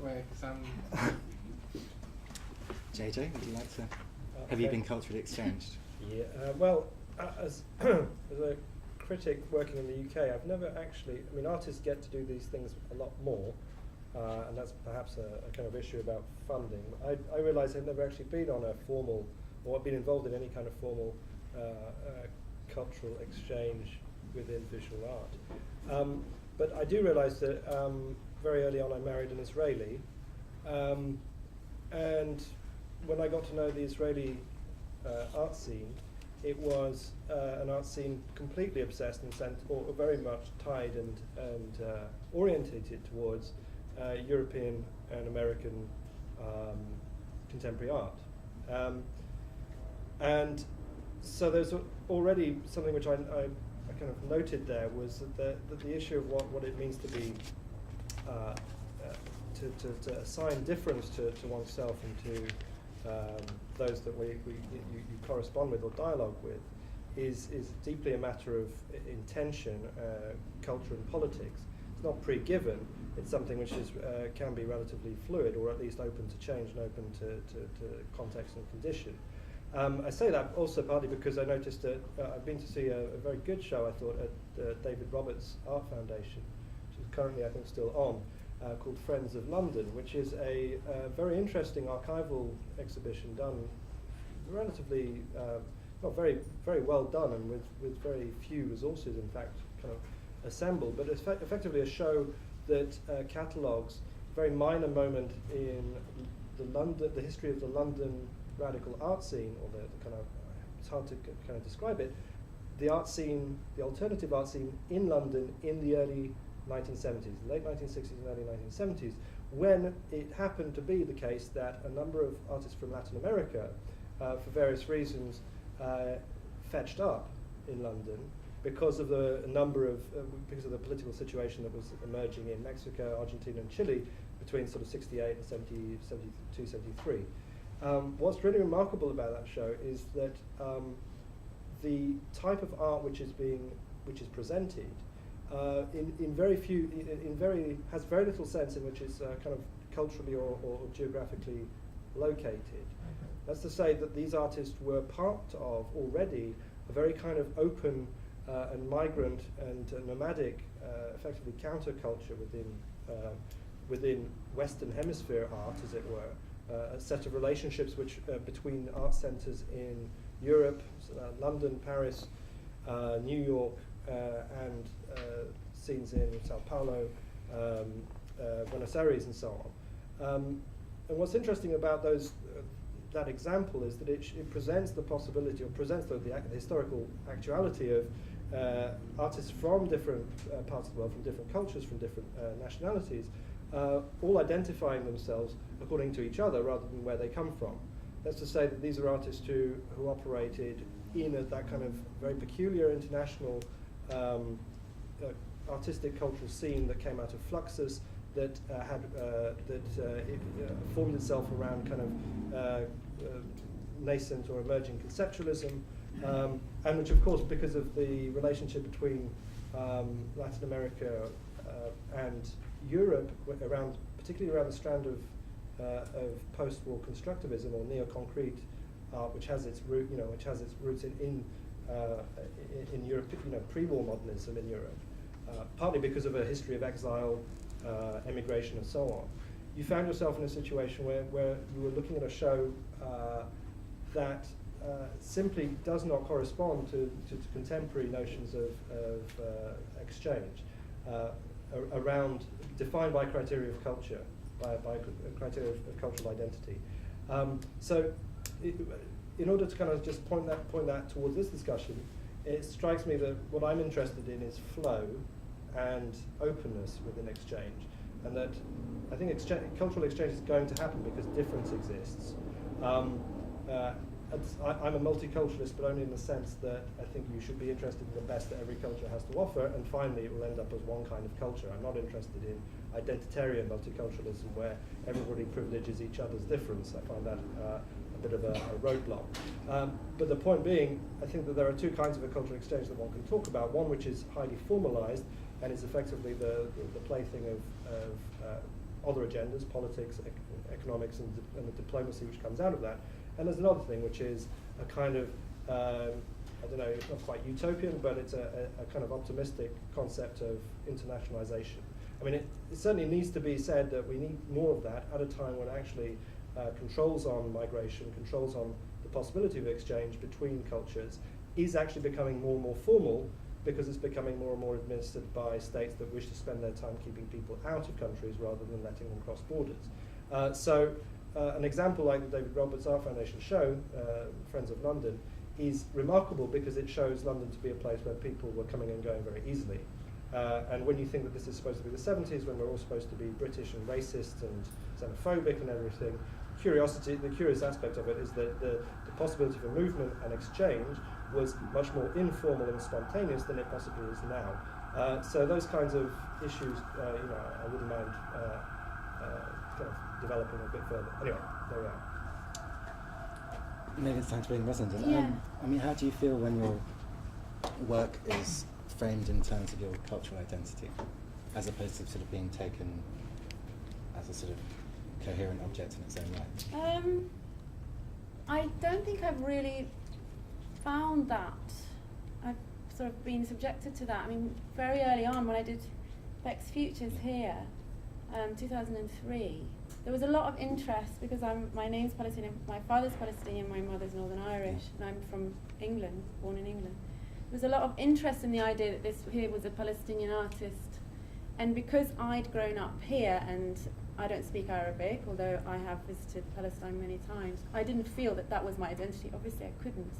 way, because JJ, would you like to? Have you been culturally exchanged? Yeah, well, as a critic working in the UK, I've never actually, I mean, artists get to do these things a lot more, and that's perhaps a kind of issue about funding. I realise I've never actually been on a formal, or been involved in any kind of formal cultural exchange within visual art. But I do realise that very early on I married an Israeli, and when I got to know the Israeli art scene, it was an art scene completely obsessed and or very much tied and orientated towards European and American contemporary art. And so there's already something which I kind of noted there, was that the issue of what it means to be to assign difference to oneself and to those that you correspond with or dialogue with is deeply a matter of intention, culture and politics. It's not pre-given. It's something which is can be relatively fluid, or at least open to change and open to context and condition. I say that also partly because I noticed that I've been to see a very good show, I thought, at David Roberts Art Foundation, which is currently, I think, still on, called Friends of London, which is a very interesting archival exhibition done relatively, not very well done, and with very few resources, in fact, kind of assembled, but it's effectively a show that catalogues a very minor moment in the history of the London radical art scene, or the kind of, it's hard to kind of describe it, the art scene, the alternative art scene in London in the early 1970s, late 1960s and early 1970s, when it happened to be the case that a number of artists from Latin America, for various reasons, fetched up in London because of the number of, because of the political situation that was emerging in Mexico, Argentina and Chile between sort of 68 and 72, 73. What's really remarkable about that show is that the type of art which is presented has very little sense in which it's kind of culturally or geographically located. That's to say that these artists were part of already a very kind of open and migrant and nomadic, effectively counterculture within Western Hemisphere art, as it were. A set of relationships which between art centres in Europe, London, Paris, New York, and scenes in Sao Paulo, Buenos Aires, and so on. And what's interesting about that example is that it presents the possibility, or presents the historical actuality of artists from different parts of the world, from different cultures, from different nationalities, all identifying themselves according to each other rather than where they come from. That's to say that these are artists who operated in that kind of very peculiar international artistic cultural scene that came out of Fluxus, that formed itself around kind of nascent or emerging conceptualism, and which, of course, because of the relationship between Latin America and Europe, particularly around the strand of post-war constructivism or neo-concrete art, which has its roots in Europe, pre-war modernism in Europe, partly because of a history of exile, emigration, and so on. You found yourself in a situation where you were looking at a show that simply does not correspond to contemporary notions of exchange, defined by criteria of culture, by criteria of cultural identity. So, in order to kind of just point that towards this discussion, it strikes me that what I'm interested in is flow and openness within exchange, and that I think cultural exchange is going to happen because difference exists. I'm a multiculturalist, but only in the sense that I think you should be interested in the best that every culture has to offer, and finally it will end up as one kind of culture. I'm not interested in identitarian multiculturalism where everybody privileges each other's difference. I find that a bit of a roadblock. But the point being, I think that there are two kinds of a cultural exchange that one can talk about. One which is highly formalized and is effectively the plaything of other agendas, politics, economics, and the diplomacy which comes out of that. And there's another thing, which is a kind of, I don't know, it's not quite utopian, but it's a kind of optimistic concept of internationalization. I mean, it certainly needs to be said that we need more of that at a time when actually controls on migration, controls on the possibility of exchange between cultures is actually becoming more and more formal, because it's becoming more and more administered by states that wish to spend their time keeping people out of countries rather than letting them cross borders. So an example like the David Roberts Art Foundation show, Friends of London, is remarkable because it shows London to be a place where people were coming and going very easily. And when you think that this is supposed to be the 70s, when we're all supposed to be British and racist and xenophobic and everything, the curious aspect of it is that the possibility for movement and exchange was much more informal and spontaneous than it possibly is now. So those kinds of issues, I wouldn't mind kind of developing a bit further. Anyway, there we are. Maybe it's time to bring Rosalind in. Yeah. I mean, how do you feel when your work is framed in terms of your cultural identity, as opposed to sort of being taken as a sort of coherent object in its own right? I don't think I've really found that. I've sort of been subjected to that. I mean, very early on when I did Beck's Futures here, 2003, there was a lot of interest because my name's Palestinian, my father's Palestinian, my mother's Northern Irish, and I'm from England, born in England. There was a lot of interest in the idea that this here was a Palestinian artist, and because I'd grown up here and I don't speak Arabic, although I have visited Palestine many times, I didn't feel that that was my identity. Obviously I couldn't.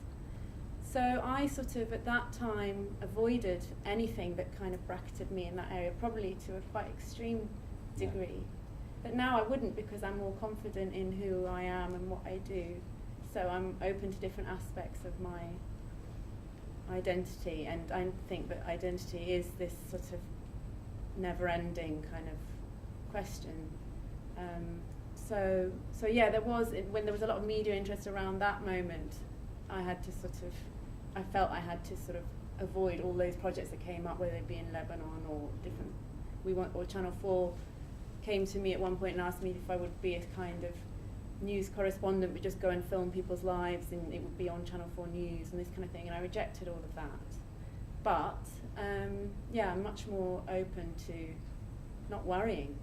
So I sort of at that time avoided anything that kind of bracketed me in that area, probably to a quite extreme degree. Yeah. But now I wouldn't, because I'm more confident in who I am and what I do. So I'm open to different aspects of my identity, and I think that identity is this sort of never-ending kind of question. So yeah, when there was a lot of media interest around that moment, I felt I had to sort of avoid all those projects that came up, whether they be in Lebanon or different. Or Channel 4 came to me at one point and asked me if I would be a kind of news correspondent, but just go and film people's lives, and it would be on Channel 4 News and this kind of thing, and I rejected all of that. But yeah, I'm much more open to not worrying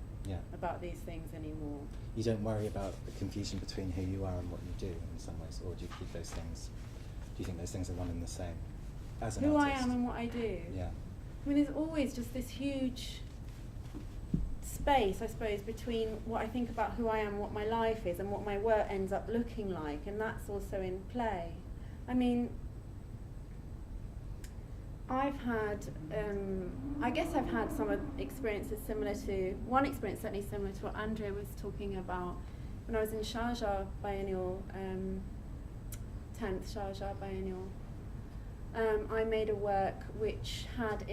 about these things anymore. You don't worry about the confusion between who you are and what you do in some ways, or do you keep those things? Do you think those things are one and the same as an artist? Who I am and what I do. Yeah. I mean, there's always just this huge space, I suppose, between what I think about who I am, what my life is, and what my work ends up looking like, and that's also in play. I mean, I guess I've had some experiences similar to, one experience certainly similar to what Andrea was talking about when I was in Sharjah Biennial, 10th Sharjah Biennial. I made a work which had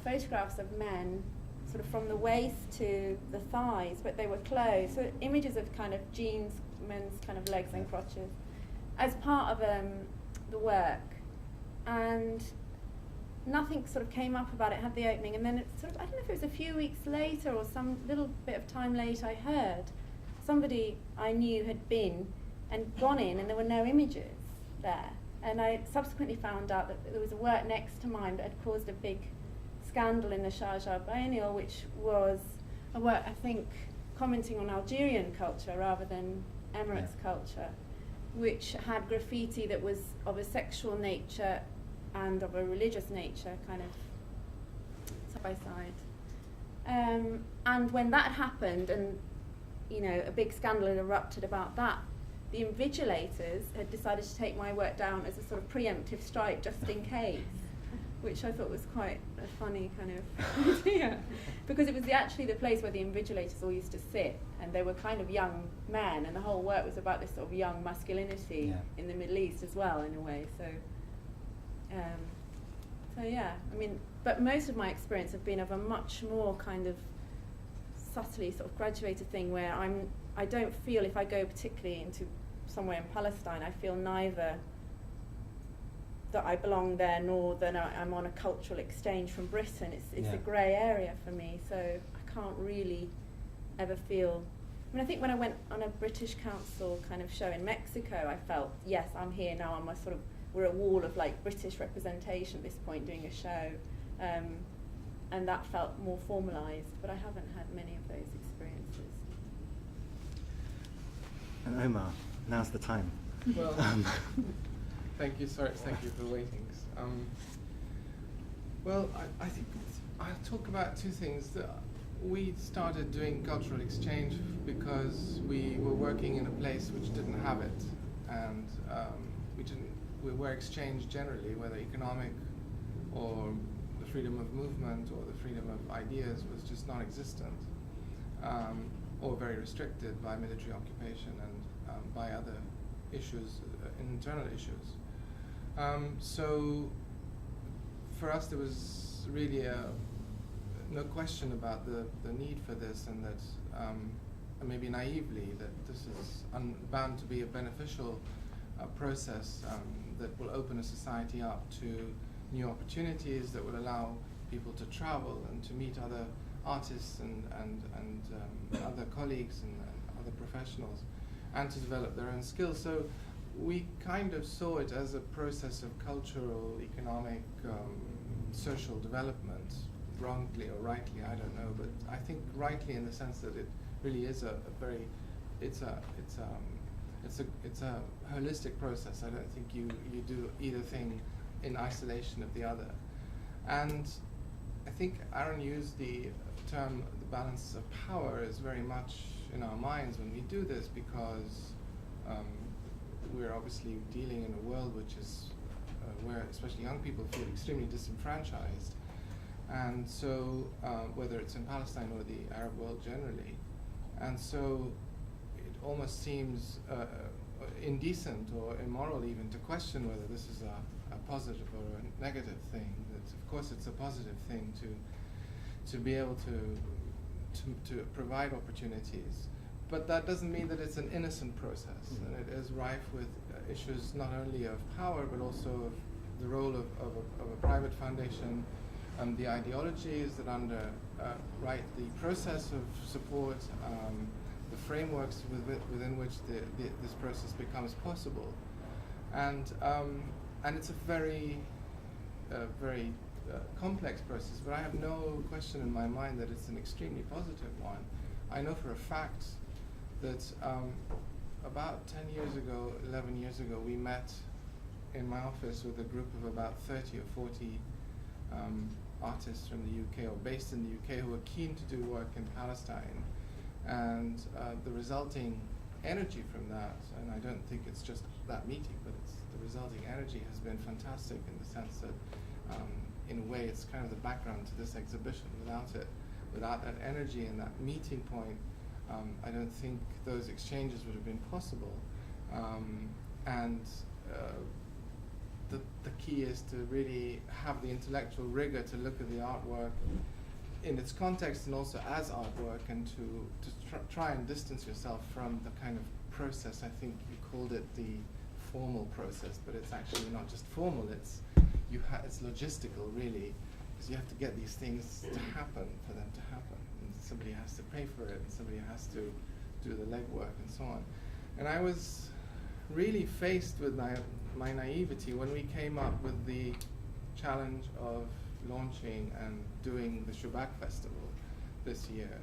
photographs of men sort of from the waist to the thighs, but they were clothed, so images of kind of jeans, men's kind of legs and crotches, as part of the work. And nothing sort of came up about it, had the opening, and then it sort of, I don't know if it was a few weeks later or some little bit of time later, I heard somebody I knew had been and gone in, and there were no images there. And I subsequently found out that there was a work next to mine that had caused a big scandal in the Sharjah Biennial, which was a work, I think, commenting on Algerian culture rather than Emirates culture, which had graffiti that was of a sexual nature and of a religious nature, kind of side by side. And when that happened, and a big scandal had erupted about that, the invigilators had decided to take my work down as a sort of preemptive strike, just in case, which I thought was quite a funny kind of idea, because it was actually the place where the invigilators all used to sit, and they were kind of young men, and the whole work was about this sort of young masculinity in the Middle East as well, in a way. So yeah, I mean, but most of my experience have been of a much more kind of subtly sort of graduated thing, where I don't feel, if I go particularly into somewhere in Palestine, I feel neither that I belong there nor that I'm on a cultural exchange from Britain. It's a grey area for me, so I can't really ever feel. I mean, I think when I went on a British Council kind of show in Mexico, I felt, yes, I'm here now. I'm a sort of, we're a wall of like British representation at this point doing a show, and that felt more formalised. But I haven't had many of those experiences. And Omar, now's the time. Well, thank you. Sorry, thank you for waiting. Well, I think I'll talk about two things. We started doing cultural exchange because we were working in a place which didn't have it, and we were exchanged generally, whether economic or the freedom of movement or the freedom of ideas was just non-existent, or very restricted by military occupation and by other issues, internal issues. So for us there was really no question about the need for this, and that maybe naively that this is bound to be a beneficial process that will open a society up to new opportunities, that will allow people to travel and to meet other artists and other colleagues and other professionals, and to develop their own skills. So we kind of saw it as a process of cultural, economic, social development, wrongly or rightly, I don't know, but I think rightly in the sense that it really is it's a holistic process. I don't think you do either thing in isolation of the other. And I think Aaron used the term the balance of power is very much in our minds when we do this, because we're obviously dealing in a world which is where especially young people feel extremely disenfranchised. And so, whether it's in Palestine or the Arab world generally. And so it almost seems indecent or immoral even to question whether this is a positive or a negative thing. That of course it's a positive thing to be able to provide opportunities. But that doesn't mean that it's an innocent process, and it is rife with issues not only of power but also of the role of a private foundation, the ideologies that underwrite the process of support, the frameworks within which this process becomes possible, and it's a very complex process. But I have no question in my mind that it's an extremely positive one. I know for a fact that about 10 years ago, 11 years ago, we met in my office with a group of about 30 or 40 artists from the UK or based in the UK who were keen to do work in Palestine, and the resulting energy from that, and I don't think it's just that meeting, but it's the resulting energy has been fantastic in the sense that in a way it's kind of the background to this exhibition. Without that energy and that meeting point, I don't think those exchanges would have been possible. The key is to really have the intellectual rigor to look at the artwork in its context and also as artwork, and to try and distance yourself from the kind of process. I think you called it the formal process, but it's actually not just formal, it's logistical really, because you have to get these things to happen for them to happen. And somebody has to pay for it, and somebody has to do the legwork and so on. And I was really faced with my naivety when we came up with the challenge of launching and doing the Shubak Festival this year.